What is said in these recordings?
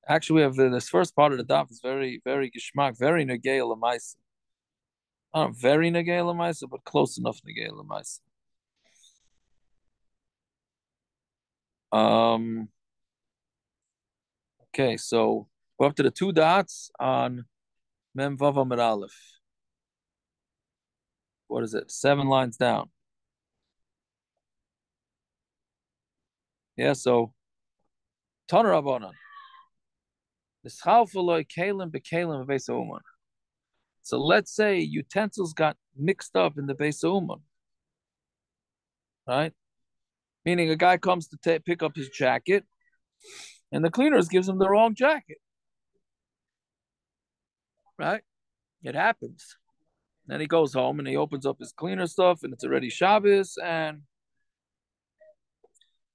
Actually, we have this first part of the daf is very, very geschmack, very negay lemaisa. Not very negay lemaisa, but close enough negay lemaisa. Um. Okay, so go up to the two dots on Mem Vava Mid Aleph. What is it? 7 lines down. Yeah, so Toner Rabbanon. So let's say utensils got mixed up in the base of Uman, right? Meaning a guy comes to pick up his jacket, and the cleaners gives him the wrong jacket, right? It happens. Then he goes home and he opens up his cleaner stuff, and it's already Shabbos, and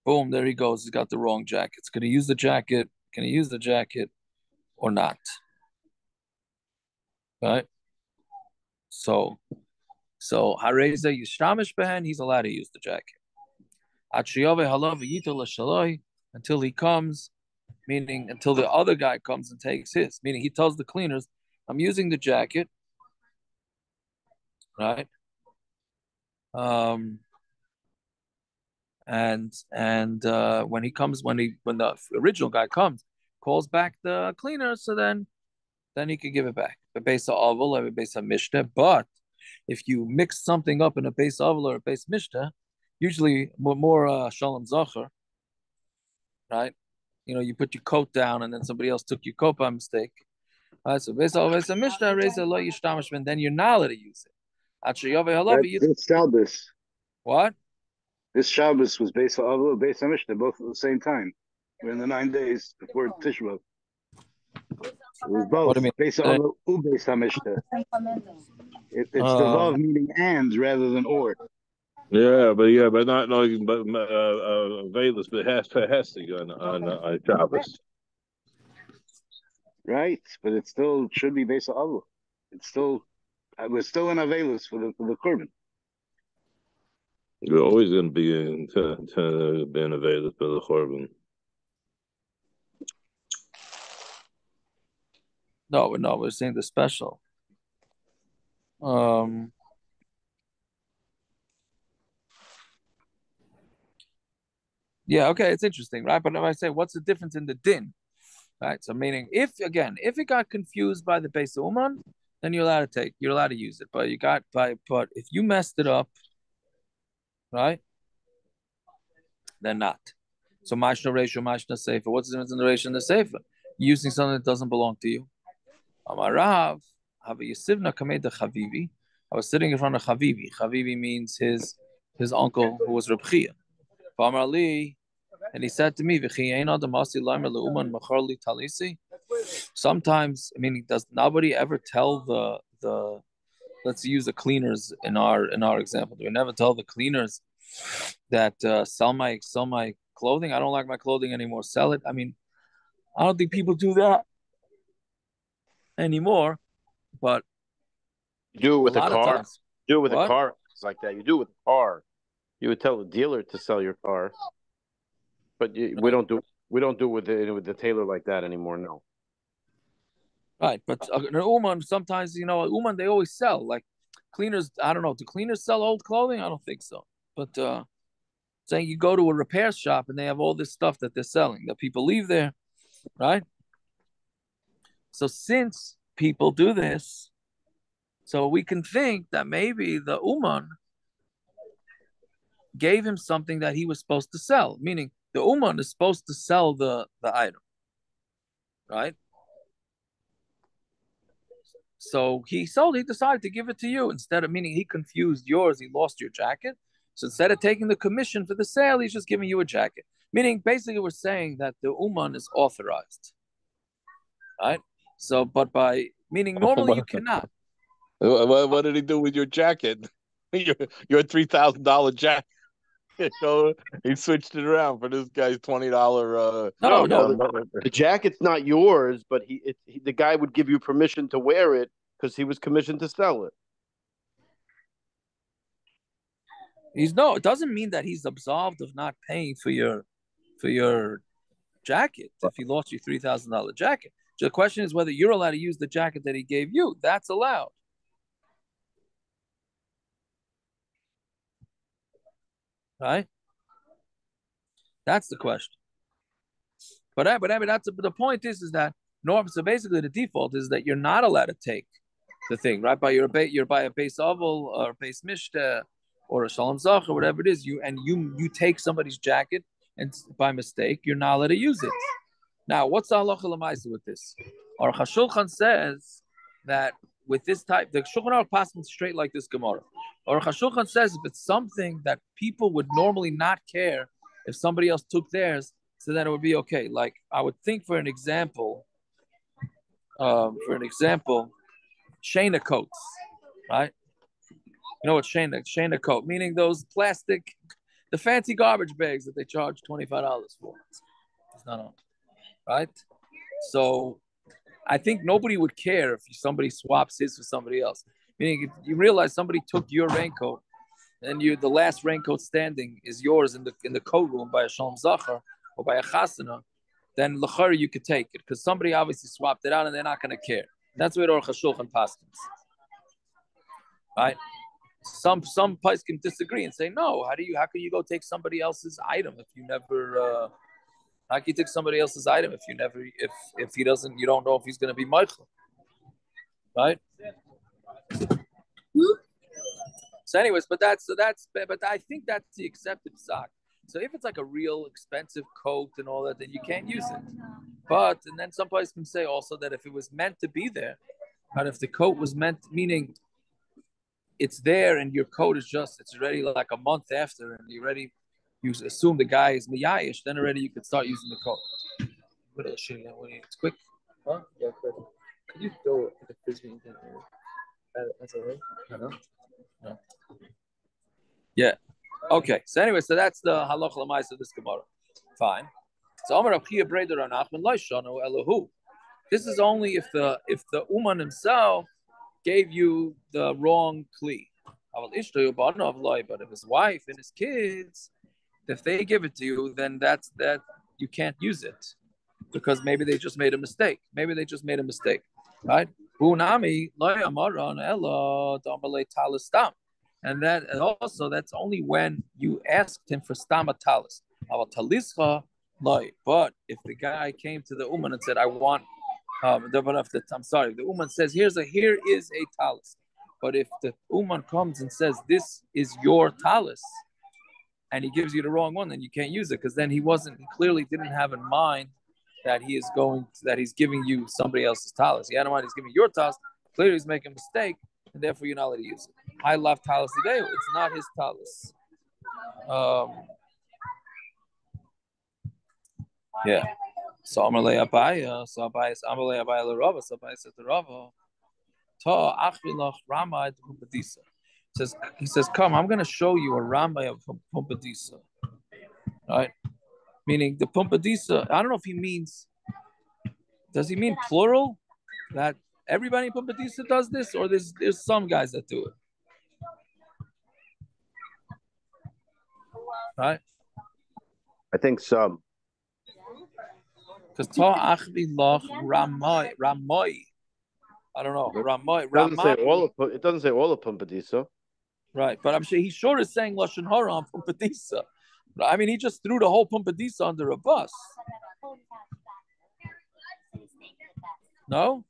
boom, there he goes. He's got the wrong jacket. Can he use the jacket? Can he use the jacket or not? Right? So, Hareza Yishtamish Behen, he's allowed to use the jacket. Until he comes, meaning until the other guy comes and takes his, meaning he tells the cleaners, I'm using the jacket, right? Um, and when he comes, when the original guy comes, calls back the cleaner, so then he could give it back. The base of oval or a base of mishnah. But if you mix something up in a base oval or a base mishnah, usually more shalom zacher, right? You put your coat down and then somebody else took your coat by mistake. All right, so base oval, base of mishnah, reza lo yishtamish, and then you're not allowed to use it. This Shabbos, What? this Shabbos was based on Avla, based on Mishnah, both at the same time. We're in the 9 days before Tishba. It was What do both you based mean? on Avla u based on Mishnah. It's the Uh, vav meaning and rather than or. But not knowing, but Velas, but has to go on Shabbos. Right, but it still should be based on Avla. We're still in Avelis for the Korban. You're always going to be to being available for the Korban. no, we're saying the special. Yeah, okay, it's interesting, right? But if I say, what's the difference in the din, right? So meaning, if it got confused by the base uman, then you're allowed to use it. But but if you messed it up, right, then not. So mashna ratio, mashna sefer. What's the difference in the ratio and the sefer? Using something that doesn't belong to you. Amarav, have a yisivna kamed the chavivi. I was sitting in front of Chavivi. Chavivi means his uncle who was Reb Chia. Ali, and he said to me, sometimes, I mean, does nobody ever tell the let's use the cleaners in our example. Do we never tell the cleaners that sell my clothing? I don't like my clothing anymore. Sell it. I mean, I don't think people do that anymore, but you do it a with a lot of car. times. Do it with a What? car. It's like that. You do it with a car. You would tell the dealer to sell your car, but we don't do it with the tailor like that anymore. No. Right, but Uman sometimes Uman they always sell like cleaners. I don't know. Do cleaners sell old clothing? I don't think so. But saying you go to a repair shop and they have all this stuff that they're selling that people leave there, right? So since people do this, so we can think that maybe the Uman gave him something that he was supposed to sell, meaning the Uman is supposed to sell the item, right? So he decided to give it to you instead of, meaning he confused yours, he lost your jacket. So instead of taking the commission for the sale, he's just giving you a jacket. Meaning basically we're saying that the Uman is authorized. Right? So, but meaning normally you cannot. What did he do with your jacket? your $3,000 jacket. He switched it around for this guy's $20. No. The jacket's not yours, but the guy would give you permission to wear it because he was commissioned to sell it. It doesn't mean that he's absolved of not paying for your jacket if he lost your $3,000 jacket. So the question is whether you're allowed to use the jacket that he gave you. That's allowed. Right? That's the question. But the point is that so basically the default is that you're not allowed to take the thing, right? You're by a base oval or a base mishta or a shalom zach or whatever it is. You take somebody's jacket and by mistake you're not allowed to use it. Now, what's the halacha l'maisa with this? Or Shulchan says that with this type, the Shulchan Aruch passes straight like this Gemara. Or Shulchan says if it's something that people would normally not care if somebody else took theirs, so then it would be okay. Like I would think for an example, Shana coats, right? You know what Shana coat, meaning those plastic, the fancy garbage bags that they charge $25 for. It's not on, right? So I think nobody would care if somebody swaps his for somebody else. Meaning, if you realize somebody took your raincoat, and the last raincoat standing is yours in the coat room by a shalom zachar or by a chasana, then l'chari you could take it because somebody obviously swapped it out and they're not going to care. That's where Aruch HaShulchan paskins, right? Some places can disagree and say no. How can you go take somebody else's item if you never? How can you take somebody else's item if he doesn't? You don't know if he's going to be Michael, right? So, anyways, but I think that's the accepted sock. So if it's like a real expensive coat and all that, then you can't use it. And then some places can say also that if it was meant to be there, but if the coat was meant, meaning it's there and your coat is it's already like a month after, and you assume the guy is miyayish, then already you could start using the coat. It's quick. Huh? Yeah, quick. Could you go the frisbee? That's all right. No. Yeah. Okay. So anyway, that's the halach l'mais of this Gemara. Fine. So Amar Abchia Breder Anachman Loishanu Elohu. This is only if the Uman himself gave you the wrong kli. But if his wife and his kids, if they give it to you, then that you can't use it because maybe they just made a mistake. Right? And also that's only when you asked him for stama talis. But if the guy came to the Uman and said, "I want," the Uman says, "Here is a talis." But if the Uman comes and says, "This is your talis," and he gives you the wrong one, then you can't use it because then he clearly didn't have in mind that he's giving you somebody else's talis. He had in mind he's giving your talis. Clearly he's making a mistake, and therefore you're not allowed to use it. I love talis today. It's not his talis. Yeah. So Amalei Abaya. So Abaya is Amalei Abaya LeRava. So Abaya said to Rava, Ta Achvilach Ramai Pumpadisa. He says, come, I'm going to show you a Ramai of Pumpadisa. Right? Meaning the Pumpadisa, I don't know if he means, does he mean plural? That everybody in Pumpadisa does this? Or there's some guys that do it? Right? I think some. Because Ta'achvilach Ramai. I don't know. Ramai. It doesn't say all of Pumpadisa. Right, but I'm sure he sure is saying Lashon Hara on Pumpadisa. I mean, he just threw the whole Pumpadisa under a bus. No?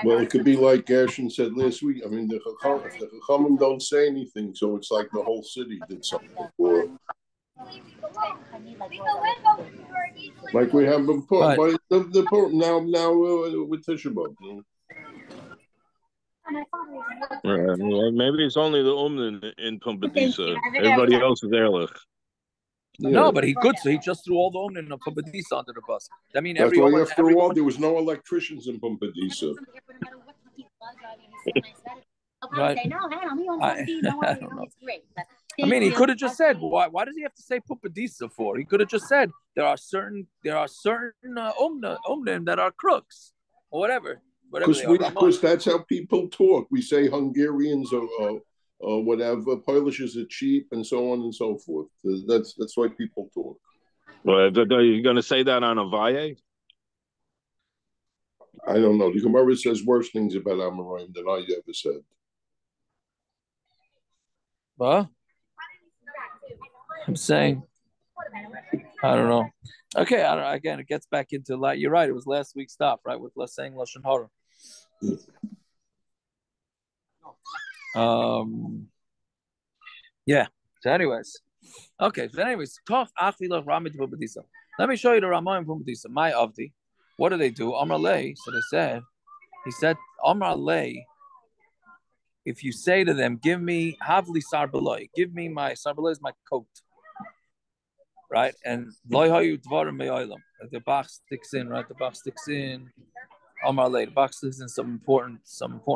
Well, it could be like Gershon said last week. I mean, the Chachamim don't say anything, so it's like the whole city did something before. Like we have been put, but now with Tisha B'Av. Maybe it's only the in Pumpadisa. Everybody else is Erlich. Yeah. No, but he could. So he just threw all the Umnin of Pumpadisa under the bus. I mean, that's why after a while there was no electricians in Pumpadisa. Right. I don't know. I mean, he could have just said, why does he have to say Pumpadisa for? He could have just said there are certain Umnim that are crooks or whatever. Because that's how people talk. We say Hungarians or whatever, Polishes are cheap, and so on and so forth. That's why people talk. Well, are you going to say that on a vaye? I don't know. The Gemara says worse things about Amoraim than I ever said. Huh? I'm saying, I don't know. Okay, I don't know. Again, it gets back into like you're right. It was last week's stop, right? With less saying lashon hara. Yeah. So, anyways, okay. So, anyways, tough achila ramid pumbedisa. Let me show you the Ramayim pumbedisa. My avdi. What do they do? Amar lei. So he said, Amar lei. If you say to them, give me havli sarbeloi, give me my sarbeloi is my coat, right? And loy hayu dvarim me'olam. The Bach sticks in, right? The Bach sticks in. Amar lei. The Bach sticks in some important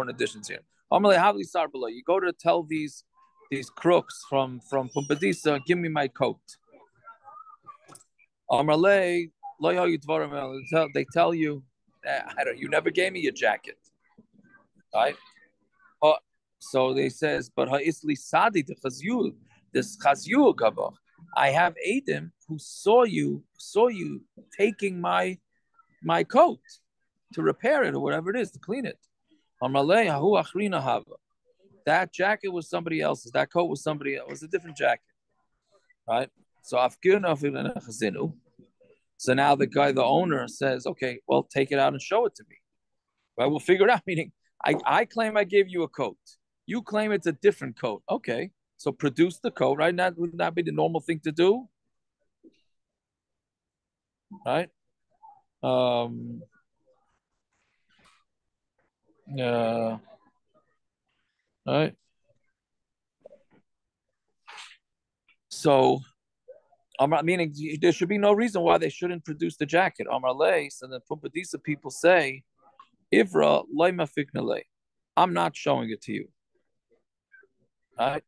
additions here. Amar lei havli sarbeloi. You go to tell these crooks from Pumbedisa, give me my coat. Amar lei loy hayu dvarim me'olam. They tell you, you never gave me your jacket, right? So they says, but ha'isli sadi the chazyu, this chazyu gabach. I have Adam who saw you taking my coat to repair it or whatever it is to clean it. That jacket was somebody else's. That coat was somebody else. It was a different jacket, right? So So now the owner says, okay, well, take it out and show it to me. Right? We'll figure it out. Meaning, I claim I gave you a coat. You claim it's a different coat. Okay, so produce the coat, right? Wouldn't that be the normal thing to do? Right? Right? So, meaning there should be no reason why they shouldn't produce the jacket. Amar lei, so the Pumbedisa people say, Ivra loy mafiknale. I'm not showing it to you. Right?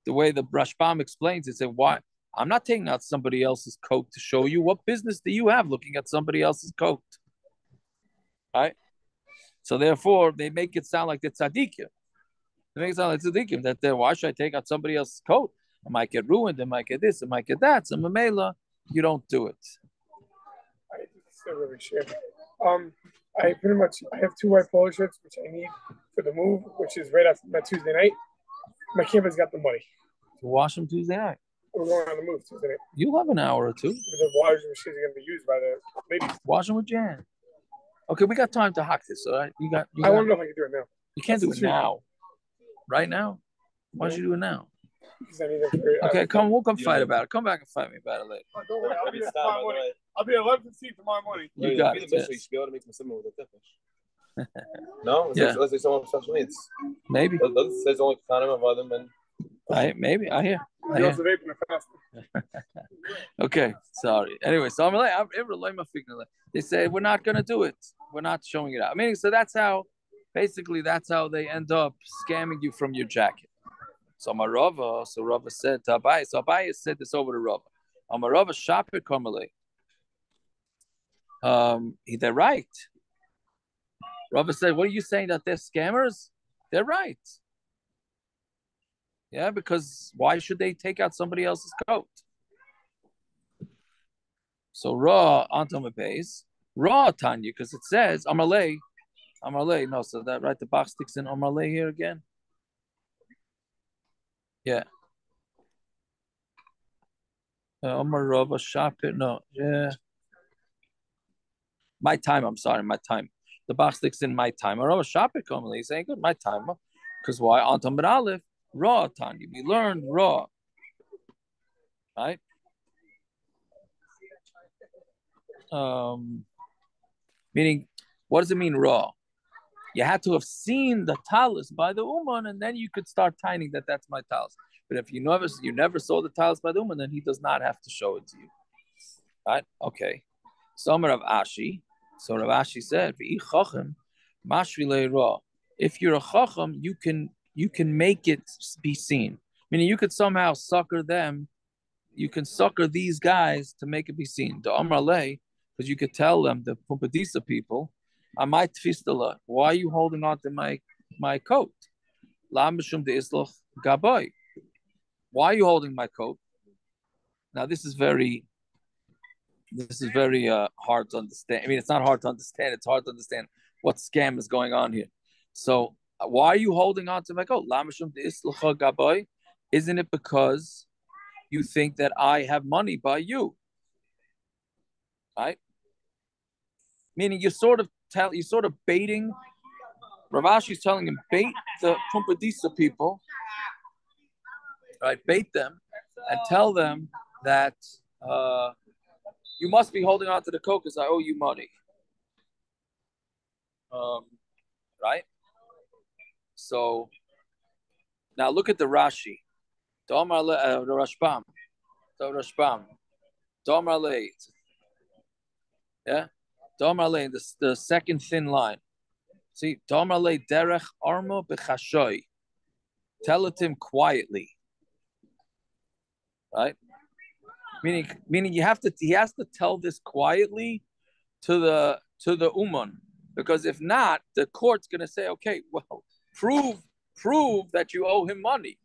The way the Rashbam explains it, say, why? I'm not taking out somebody else's coat to show you. What business do you have looking at somebody else's coat? Right? So therefore, they make it sound like the tzaddikim. They make it sound like tzaddikim, that why should I take out somebody else's coat? It might get ruined, it might get this, it might get that. So Mamela, you don't do it. I pretty much have 2 white polo shirts, which I need for the move, which is right after that Tuesday night. My campus got the money. To wash them Tuesday night. We're going on the move Tuesday night. You'll have an hour or two. The washing machines are going to be used by the ladies. Wash them with Jan. Okay, we got time to hack this, all right? I want to know if I can do it now. You can't do it now. Right now? Why don't you do it now? Because I need it. Okay, we'll come fight about it. Come back and fight me about it later. Don't worry, I'll be there tomorrow morning. I'll be at 11:15 tomorrow morning. You got it. You should be able to make some with the fish. No? Let's say someone with special needs. Maybe. There's only kind of other men. Maybe. I hear. You also vaping the fast. Okay, sorry. Anyway, so I'm like, they say we're not going to do it. We're not showing it out. Meaning, so that's how they end up scamming you from your jacket. So Rava said to Abai. So Abai said this over to Rava. Rava shopper kamale. They're right. Rava said, "What are you saying that they're scammers? They're right. Yeah, because why should they take out somebody else's coat?" So Ra Antom pays Ra Tanya because it says Amarle. No, so that right the Bach sticks in Amarle here again. Yeah. Amar Rava Shapir. No, yeah. My time. I'm sorry, my time. The Bach sticks in my time. Rava Shapir commonly he's saying good my time because why Antom Ben Aleph Ra Tanya. We learned Ra. Right? Meaning, what does it mean raw? You had to have seen the talus by the uman, and then you could start tining that's my talus. But if you never saw the talus by the uman, then he does not have to show it to you. Right? Okay. So Rav Ashi. So Rav Ashi said, if you're a chacham, you can make it be seen. Meaning you could somehow succor them. You can succor these guys to make it be seen. The Amar Lei, because you could tell them, the Pumbedisa people, I might tfistala. Why are you holding on to my coat? La mishum de islach gaboy. Why are you holding my coat? Now this is very this is very hard to understand. I mean, it's not hard to understand. It's hard to understand what scam is going on here. So why are you holding on to Meko? Isn't it because you think that I have money by you? Right? Meaning you're sort of baiting. Rav Ashi is telling him, bait the Pumpadisa people, right? Bait them and tell them that you must be holding on to the coke because I owe you money. Right? So now look at the Rashi. The Rashbam. The Rashbam. Domar Le. Yeah? Domar Le, the second thin line. See, Domar Le derech armo b'chashoy. Tell it to him quietly. Right? Meaning he has to tell this quietly to the Uman. Because if not, the court's gonna say, okay, well, prove that you owe him money.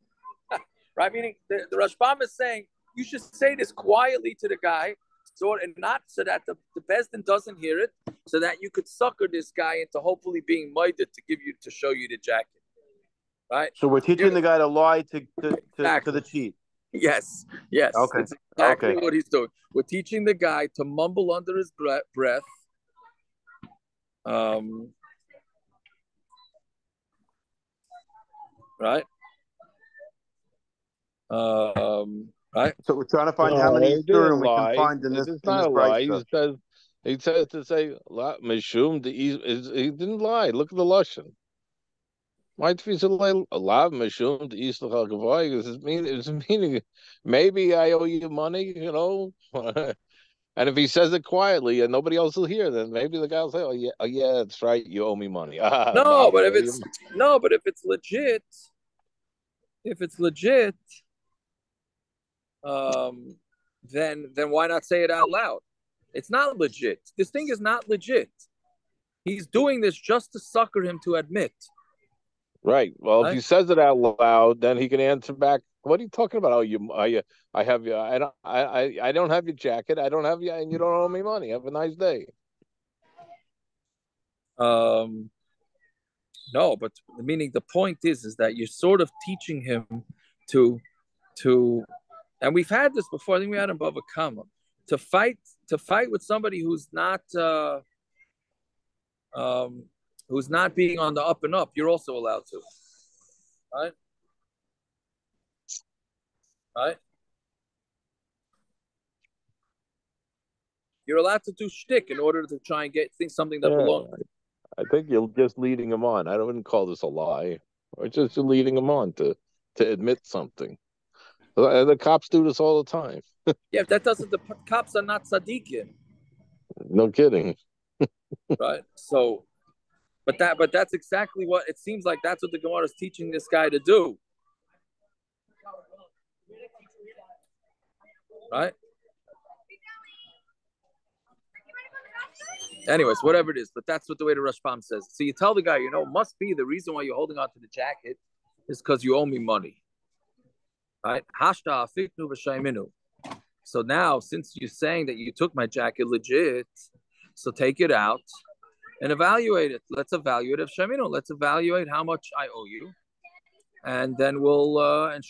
Right? Meaning the Rashbam is saying you should say this quietly to the guy, and not so that the Bezdin doesn't hear it, so that you could sucker this guy into hopefully being minded to show you the jacket. Right? So we're teaching the guy to lie to the cheat. Yes. Okay. It's exactly what he's doing. We're teaching the guy to mumble under his breath. Right? Right. So we're trying to find how many Isurim we can find in this. It's not a lie. He says to say Mishum. He didn't lie. Look at the lashon. Might be a lot Mishum the East of meaning maybe I owe you money, And if he says it quietly and nobody else will hear, then maybe the guy will say, "Oh yeah, that's right. You owe me money." But if it's legit, then why not say it out loud? It's not legit. This thing is not legit. He's doing this just to sucker him to admit. Right. Well, if he says it out loud, then he can answer back. What are you talking about? I have you. I don't have your jacket. I don't have you, and you don't owe me money. Have a nice day. No, but meaning the point is that you're sort of teaching him to, and we've had this before. I think we had in Bava Kama to fight with somebody who's not being on the up and up. You're also allowed to, right? Right? You're allowed to do shtick in order to try and get something that belongs. I think you're just leading him on. I wouldn't call this a lie. Or just leading him on to admit something. The cops do this all the time. Yeah, if that doesn't. The cops are not tzaddikim. No kidding. Right. So, but that's exactly what it seems like. That's what the Gemara is teaching this guy to do. Right. Anyways, whatever it is, but that's what the way the Rashbam says. So you tell the guy, must be the reason why you're holding on to the jacket is because you owe me money. Right? Hashta afiknu v'shayminu. So now, since you're saying that you took my jacket legit, so take it out and evaluate it. Let's evaluate it. Shaminu, let's evaluate how much I owe you. And then we'll and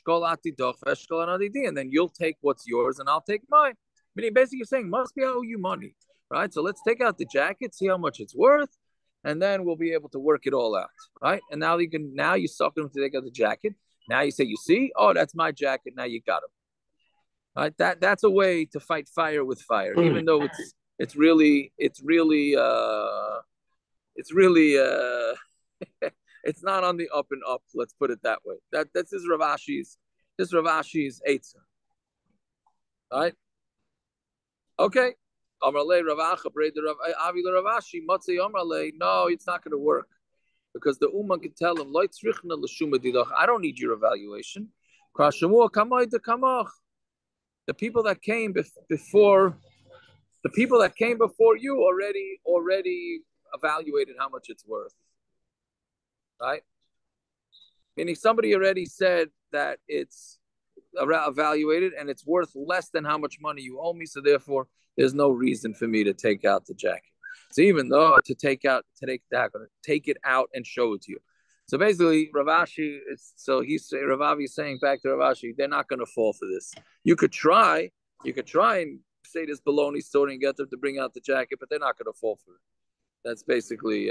then you'll take what's yours and I'll take mine. Meaning basically you're saying, must be I owe you money. Right? So let's take out the jacket, see how much it's worth, and then we'll be able to work it all out. Right? And now you suck him to take out the jacket. Now you say, you see, oh, that's my jacket. Now you got him. Right? That's a way to fight fire with fire, even though it's really it's not on the up and up. Let's put it that way. This is Rav Ashi's eitzah. Right? Okay. Amrale Rav Acha Breda Rav Avila Rav Ashi Matzei Amrale. No, it's not going to work because the Uman can tell him I don't need your evaluation. The people that came before you already evaluated how much it's worth. Right? Meaning somebody already said that it's evaluated, and it's worth less than how much money you owe me. So therefore, there's no reason for me to take out the jacket. So even though to take it out and show it to you. So basically, Ravashi. Ravavi is saying back to Ravashi, they're not going to fall for this. You could try and say this baloney story and get them to bring out the jacket, but they're not going to fall for it. That's basically,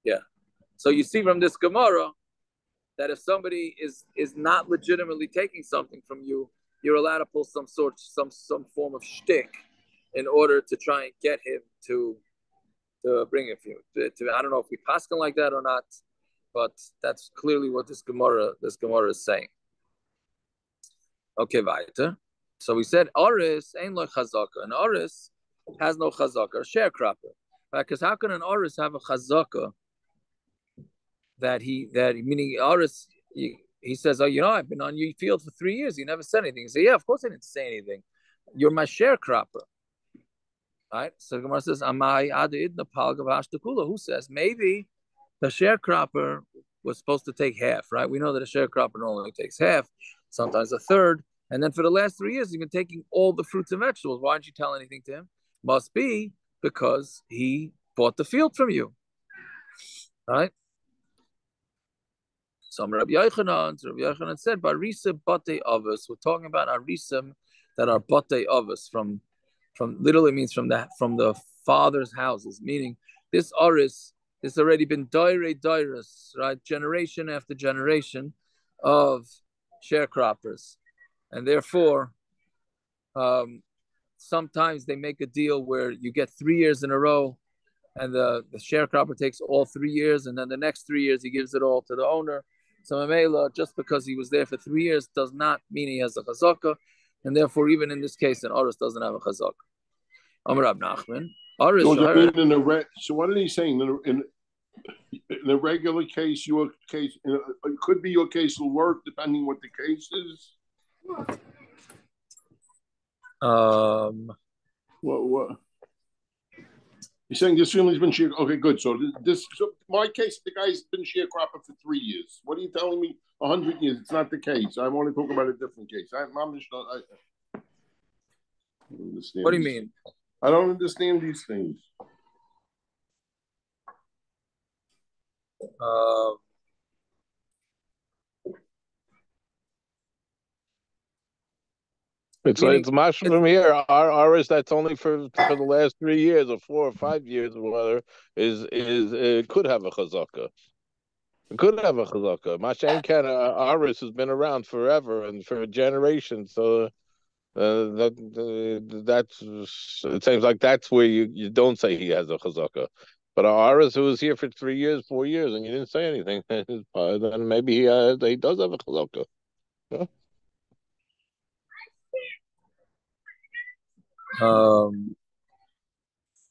yeah. So you see from this Gemara that if somebody is not legitimately taking something from you, you're allowed to pull some form of shtick in order to try and get him to bring it for you. I don't know if we paskin like that or not, but that's clearly what this Gemara is saying. Okay, weiter. So we said Oris ain't like chazaka, and Oris has no chazaka, a sharecropper. Because how can an Oris have a chazaka that meaning Oris, he says, oh, I've been on your field for 3 years. You never said anything. He said, yeah, of course I didn't say anything. You're my sharecropper. Right? So Gemara says, Amai Adi Idna Palgav Ashtakula. Who says maybe the sharecropper was supposed to take half, right? We know that a sharecropper only takes half, sometimes a third. And then for the last 3 years, he's been taking all the fruits and vegetables. Why didn't you tell anything to him? Must be because he bought the field from you. Right? Some Rabbi Yochanan said, Barisa Bate Avos. We're talking about Arisim that are Bate Avos from literally means from the father's houses, meaning this Aris has already been Dairis, right? Generation after generation of sharecroppers. And therefore, sometimes they make a deal where you get 3 years in a row and the sharecropper takes all 3 years, and then the next 3 years he gives it all to the owner. So Mamela, just because he was there for 3 years does not mean he has a chazaka, and therefore even in this case, an Aris doesn't have a chazaka. Amar Rab Nachman. So what are they saying? In a regular case, your case, it could be your case will work depending what the case is. What? You're saying this family's been share. Okay, good. So my case, the guy's been sharecropper for 3 years. What are you telling me? 100 years? It's not the case. I want to talk about a different case. I don't understand. What do you mean? I don't understand these things. It's mashal from here. Ours that's only for the last 3 years or 4 or 5 years or whatever it could have a chazaka. It could have a chazaka. Mashen Ken Aris has been around forever and for generations. So that's it seems like that's where you don't say he has a chazaka. But Aris who was here for 3 years, 4 years, and you didn't say anything, then maybe he does have a chazaka. Yeah?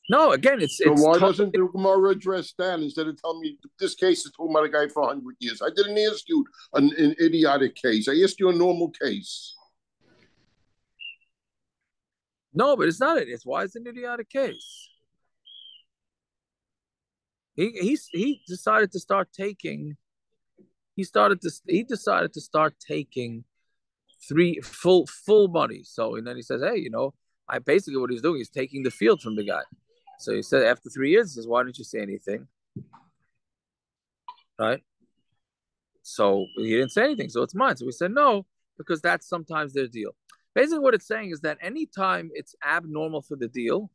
No, again, it's why doesn't the Gemara address that instead of telling me this case is talking about a guy for 100 years? I didn't ask you an idiotic case. I asked you a normal case. No, but it's not it. It's why it's an idiotic case. He decided to start taking. He decided to start taking 3 full money. So and then he says, hey, I basically what he's doing is taking the field from the guy. So he said after 3 years, he says, why didn't you say anything? Right? So he didn't say anything. So it's mine. So we said no, because that's sometimes their deal. Basically what it's saying is that anytime it's abnormal for the deal,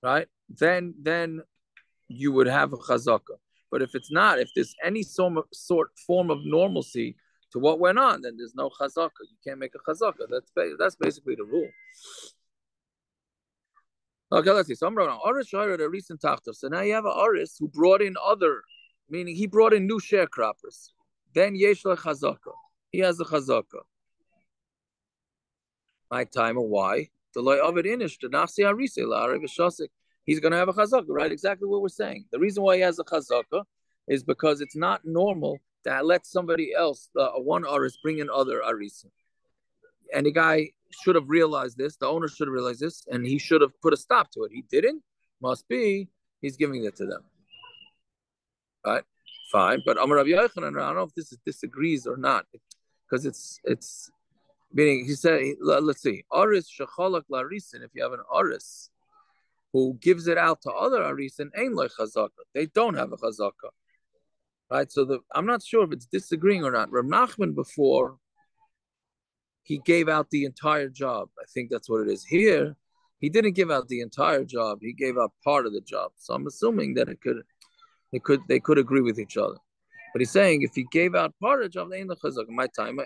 right, then you would have a chazaka. But if it's not, if there's any form of normalcy to what went on, then there's no chazaka. You can't make a chazaka. That's basically the rule. Okay, let's see. So I'm wrong. Oris hired a recent tachtav. So now you have an Oris who brought in meaning he brought in new sharecroppers. Then yesh la chazaka. He has a chazaka. My time or why? The loy of it inish the nafsi harise la arev shasik. He's going to have a chazaka, right? Exactly what we're saying. The reason why he has a chazaka is because it's not normal to let somebody else, one Oris, bring in other Arisim. And the guy should have realized this. The owner should have realized this, and he should have put a stop to it. He didn't. Must be he's giving it to them. Right? Fine. But Amar Rav Yochanan, I don't know if this disagrees or not. because it's meaning he said. Let's see, aris shecholak larisin. If you have an aris who gives it out to other arisin, ain't like chazaka. They don't have a chazaka, right? So I'm not sure if it's disagreeing or not. Rav Nachman before he gave out the entire job. I think that's what it is. Here, he didn't give out the entire job. He gave out part of the job. So I'm assuming that they could agree with each other. But he's saying if he gave out part of the job, they ain't the chazak. My time,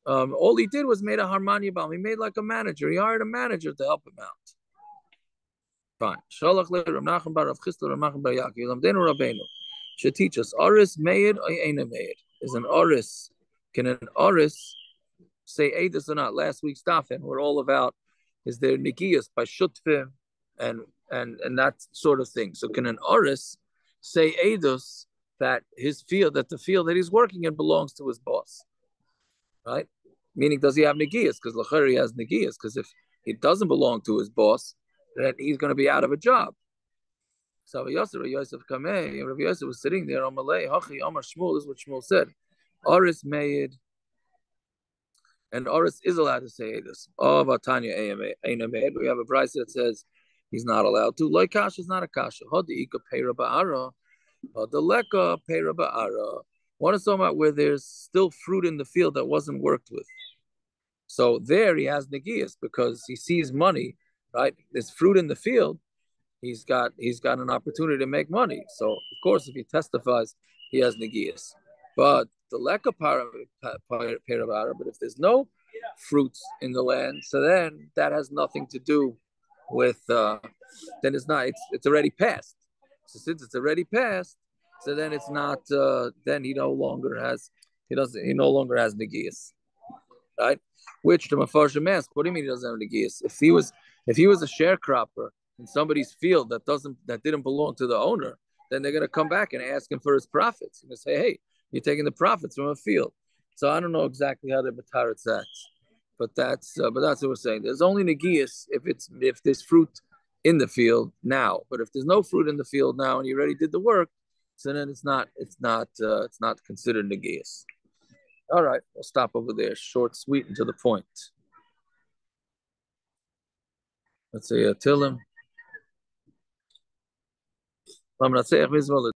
all he did was made a harmanya ba'am. He made like a manager. He hired a manager to help him out. Fine. Shalach le Rav Nachman bar Rav Chisda Rav Nachman bar Yaakov. Lamdenu Rabbeinu should teach us. Aris meid or eina meid? Is an aris? Can an aris say edus or not? Last week's dafin we're all about is there nigiyas by shutfim and that sort of thing. So can an aris say edus that the field that he's working in belongs to his boss, right? Meaning, does he have nigiyas? Because lachari has nigiyas. Because if he doesn't belong to his boss, then he's going to be out of a job. So Rabbi Yosef Kameh, Rabbi Yosef was sitting there on Malay. Hachi Amar Shmuel, this is what Shmuel said. Aris made, and Aris is allowed to say this. Oh, Vatanya Eina made. We have a price that says he's not allowed to. Like kasha is not a kasha. Hadiika peira ba'ara, hadaleka peira ba'ara. One is talking about where there's still fruit in the field that wasn't worked with. So there he has nigiyas because he sees money, right? There's fruit in the field. He's got an opportunity to make money. So of course, if he testifies, he has nigiyas. But the leka parabara. But if there's no fruits in the land, so then that has nothing to do with. Then it's not. It's already passed. So since it's already passed, so then it's not. Then he no longer has. He no longer has nigiyas, right? Which the Mefarshim asked, what do you mean he doesn't have nigiyas? If he was a sharecropper in somebody's field that didn't belong to the owner, then they're gonna come back and ask him for his profits. You're gonna say, hey, you're taking the profits from a field. So I don't know exactly how the Bataritz acts, but that's what we're saying. There's only nigiyas if there's fruit in the field now. But if there's no fruit in the field now and you already did the work, so then it's not considered nigiyas. All right, we'll stop over there. Short, sweet, and to the point. Let's say Tillim.